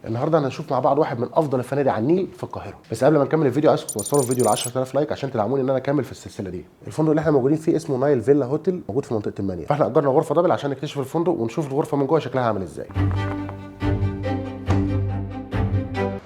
النهارده هنشوف مع بعض واحد من افضل الفنادق على النيل في القاهره. بس قبل ما نكمل الفيديو عايزكم توصلوا الفيديو ل 10000 لايك عشان تدعموني ان انا اكمل في السلسله دي. الفندق اللي احنا موجودين فيه اسمه نايل فيلا هوتيل، موجود في منطقه المنيا. فاحنا اجرنا غرفه دبل عشان نكتشف الفندق ونشوف الغرفه من جوه شكلها عامل ازاي.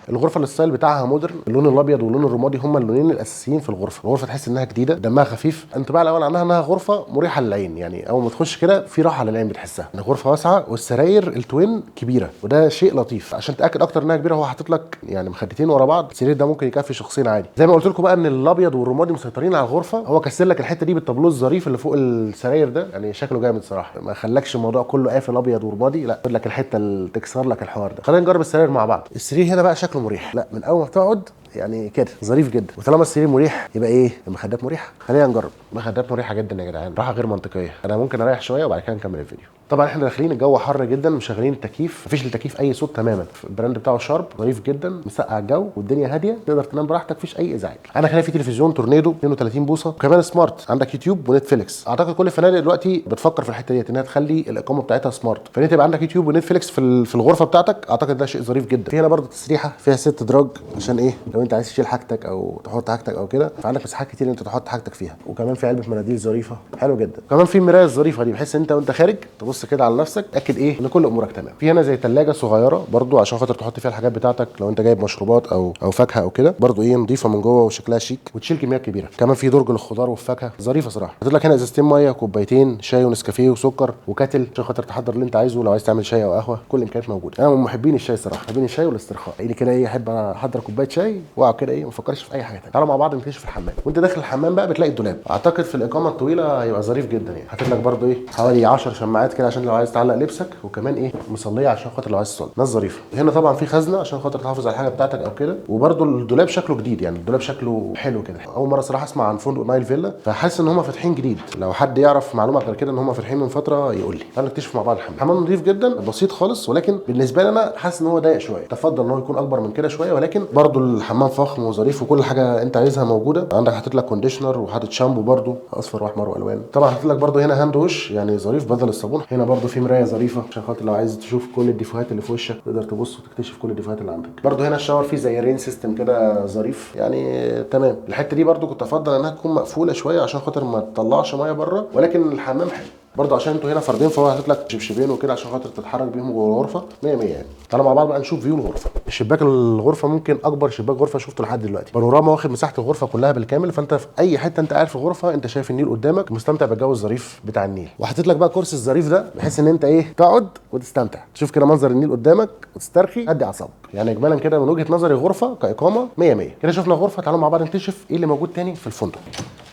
الغرفه الستايل بتاعها مودرن، اللون الابيض واللون الرمادي هما اللونين الاساسيين في الغرفه. الغرفه تحس انها جديده، دمها خفيف. انطباع الاول عنها انها غرفه مريحه للعين، يعني اول ما تخش كده في راحه للعين بتحسها. الغرفه واسعه والسراير التوين كبيره وده شيء لطيف. عشان تاكد اكتر انها كبيره هو حاطط لك يعني مخدتين ورا بعض، السرير ده ممكن يكفي شخصين عادي. زي ما قلت لكم بقى ان الابيض والرمادي مسيطرين على الغرفه، هو كسر لك الحته دي بالطابلوه الظريف اللي فوق السراير ده، يعني شكله جامد صراحه. ما خلاكش الموضوع كله قافل ابيض ورمادي، لا، خد لك الحته اللي تكسر لك الحوار ده. خلينا نجرب السراير مع بعض. السرير هنا بقى شكله مريح، لا من اول ما بتقعد يعني كده ظريف جدا. وطالما السرير مريح يبقى ايه؟ المخدات مريحه. خلينا نجرب. المخدات مريحه جدا يا جدعان، راحه غير منطقيه. انا ممكن اريح شويه وبعد كده نكمل الفيديو. طبعا احنا داخلين الجو حر جدا، مشغلين التكييف، مفيش للتكييف اي صوت تماما. البراند بتاعه شارب، ظريف جدا، مسقع الجو والدنيا هاديه، تقدر تنام براحتك، مفيش اي ازعاج. انا هنا في تلفزيون تورنيدو 32 بوصه وكمان سمارت، عندك يوتيوب ونتفليكس. اعتقد كل الفنادق دلوقتي بتفكر في الحته ديت انها تخلي الاقامه بتاعتها سمارت، فان انت يبقى عندك يوتيوب ونتفليكس في الغرفه بتاعتك. اعتقد ده شيء ظريف جدا. في هنا برده تسريحه فيها 6 دراج، عشان ايه؟ لو انت عايز تشيل حاجتك او تحط حاجتك او كده، فعندك مساحات كتير انت تحط حاجتك فيها. وكمان في علبه مناديل ظريفه، حلو جدا. كمان في المرايه الظريفه دي، بحيث انت وانت خارج تبص كده على نفسك، تاكد ايه ان كل امورك تمام. في هنا زي ثلاجه صغيره برده عشان خاطر تحط فيها الحاجات بتاعتك، لو انت جايب مشروبات او فاكهه او كده، برده ايه نظيفه من جوه وشكلها شيك وتشيل كميات كبيره. كمان في درج للخضار والفاكهه، ظريفه صراحه. حاطط لك هنا ازازتين ميه، كوبايتين شاي ونسكافيه وسكر وكاتل عشان خاطر تحضر اللي انت عايزه. لو عايز تعمل شاي او قهوه كل الامكانيات موجوده. انا من محبين الشاي صراحه، محبين الشاي والاسترخاء. ايه كده ايه، احب انا احضر كوبايه شاي واقعد كده ايه ما افكرش في اي حاجه ثانيه. تعالوا مع بعض نكتشف الحمام. وانت داخل الحمام بقى بتلاقي الدولاب. اعتقد في الاقامه الطويله هيبقى ظريف جدا. يعني حاطط لك برده ايه حوالي 10 شماعات كده عشان لو عايز تعلق لبسك، وكمان ايه مصليه عشان خاطر لو عايز تصلي. ناس ظريفه. هنا طبعا في خزنه عشان خاطر تحافظ على الحاجه بتاعتك او كده. وبرده الدولاب شكله جديد، يعني الدولاب شكله حلو كده. اول مره صراحه اسمع عن فندق نايل فيلا، فحاسس ان هم فاتحين جديد. لو حد يعرف معلومه غير كده ان هم فاتحين من فتره يقول لي. تعالوا نكتشف مع بعض الحمام. الحمام نظيف جدا، بسيط خالص، ولكن بالنسبه لي انا حاسس ان هو ضيق شويه. تفضل ان هو يكون اكبر من كده شويه، ولكن برده الحمام فخم وظريف وكل حاجه انت عايزها موجوده. عندك حاطط لك كونديشنر وحاطط شامبو برده اصفر واحمر والوان. طبعا حاطط لك برده هنا هاند ووش يعني ظريف بدل الصابون. هنا برده في مرايه ظريفه عشان خاطر لو عايز تشوف كل الديفوهات اللي في وشك تقدر تبص وتكتشف كل الديفوهات اللي عندك. برده هنا الشاور فيه زي رين سيستم كده ظريف، يعني تمام. الحته دي برده كنت افضل انها تكون مقفوله شويه عشان خاطر ما تطلعش ميه بره، ولكن الحمام حلو برضه عشان انتوا هنا فردين، فهو حاطط لك شبشبين وكده عشان خاطر تتحرك بيهم جوه الغرفه 100 100 يعني. تعالوا مع بعض بقى نشوف فيو الغرفه. الشباك الغرفه ممكن اكبر شباك غرفه شفته لحد دلوقتي. بانوراما واخد مساحه الغرفه كلها بالكامل، فانت في اي حته انت قاعد في الغرفه انت شايف النيل قدامك، مستمتع بالجو الظريف بتاع النيل. وحاطط لك بقى كرسي الظريف ده بحيث ان انت ايه تقعد وتستمتع، تشوف كده منظر النيل قدامك وتسترخي، هدي اعصابك. يعني اجمالا كده من وجهه نظري غرفه كاقامه 100 100. كده شفنا غرفه. تعالوا مع بعض نكتشف ايه اللي موجود تاني في الفندق.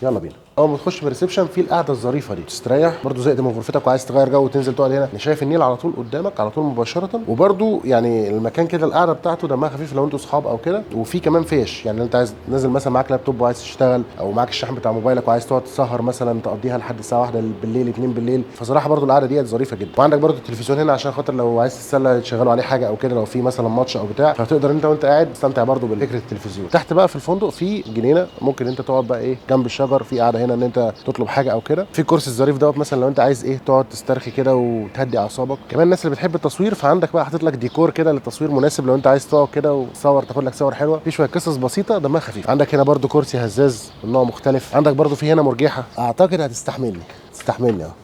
يلا بينا. اول ما تخش في الريسبشن في القعده الظريفه دي، تستريح برده زائد من غرفتك وعايز تغير جو وتنزل تقعد هنا. شايف النيل على طول قدامك على طول مباشره، وبرده يعني المكان كده القعده بتاعته دمها خفيف لو انتوا اصحاب او كده. وفي كمان فيش، يعني انت عايز نازل مثلا معاك لابتوب وعايز تشتغل، او معاك الشحن بتاع موبايلك وعايز تقعد تسهر مثلا تقضيها لحد الساعه 1 بالليل 2 بالليل، فصراحه برده القعده ديت ظريفه جدا. وعندك برده التلفزيون هنا عشان خاطر لو عايز تتسلى تشغلوا عليه حاجه او كده، لو في مثلا ماتش او بتاع، فتقدر انت وانت قاعد تستمتع برده بفكره التلفزيون. تحت بقى في الفندق في جنينه ممكن انت تقعد بقى ايه جنب الشجر، في قاعده هنا ان انت تطلب حاجه او كده. في كرسي الظريف دوت مثلا لو انت عايز ايه تقعد تسترخي كده وتهدي اعصابك. كمان الناس اللي بتحب التصوير فعندك بقى حاطط لك ديكور كده للتصوير مناسب لو انت عايز تقعد كده وتصور تاخد لك صور حلوه. في شويه قصص بسيطه دمها خفيف. عندك هنا برده كرسي هزاز من نوع مختلف. عندك برده في هنا مرجحه، اعتقد هتستحملني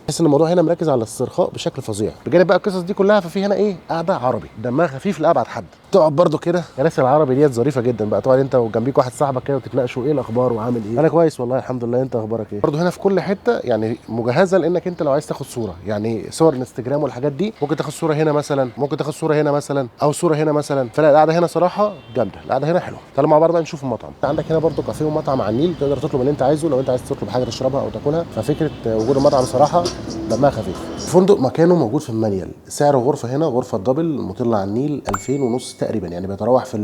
تحس ان الموضوع هنا مركز على الاسترخاء بشكل فظيع. بجانب بقى القصص دي كلها ففي هنا ايه قاعده عربي دمها خفيف لابعد حد. تقعد برده كده كراسي العربي ديت ظريفه جدا بقى، تقعد انت وجنبيك واحد صاحبك كده وتتناقشوا ايه الاخبار وعامل ايه. انا كويس والله الحمد لله، انت اخبارك ايه. برده هنا في كل حته يعني مجهزه لانك انت لو عايز تاخد صوره، يعني صور الانستجرام والحاجات دي، ممكن تاخد صوره هنا مثلا، ممكن تاخد صوره هنا مثلا، او صوره هنا مثلا. فلا القعده هنا صراحه جامده، القعده هنا حلوه. تعالوا مع بعض بقى نشوف المطعم. عندك هنا برده كافيه ومطعم على النيل، تقدر تطلب اللي انت عايزه لو انت عايز تطلب حاجه تشربها او تاكلها. ففكره وجود المطعم صراحه دمها خفيف. الفندق مكانه موجود في المانيال. سعر غرفه هنا غرفه دبل مطله على النيل 2000 ونص تقريبا، يعني بيتراوح في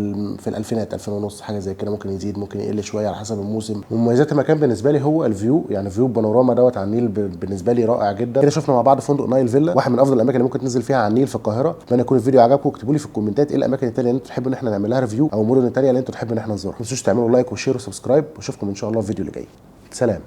الالفينات 2000 ونص حاجه زي كده، ممكن يزيد ممكن يقل شويه على حسب الموسم. ومميزات المكان بالنسبه لي هو الفيو، يعني فيو بانوراما دوت على النيل بالنسبه لي رائع جدا. كده شفنا مع بعض فندق نايل فيلا، واحد من افضل الاماكن اللي ممكن تنزل فيها على النيل في القاهره. اتمنى يكون الفيديو عجبكم. اكتبوا لي في الكومنتات ايه الاماكن الثانيه اللي انتوا تحبوا ان احنا نعمل لها ريفيو، او المدن الثانيه اللي انتوا تحبوا ان احنا نزورها. ما تنسوش تعملوا لايك وشير وسبسكرايب، واشوفكم ان شاء الله في الفيديو اللي جاي. سلام.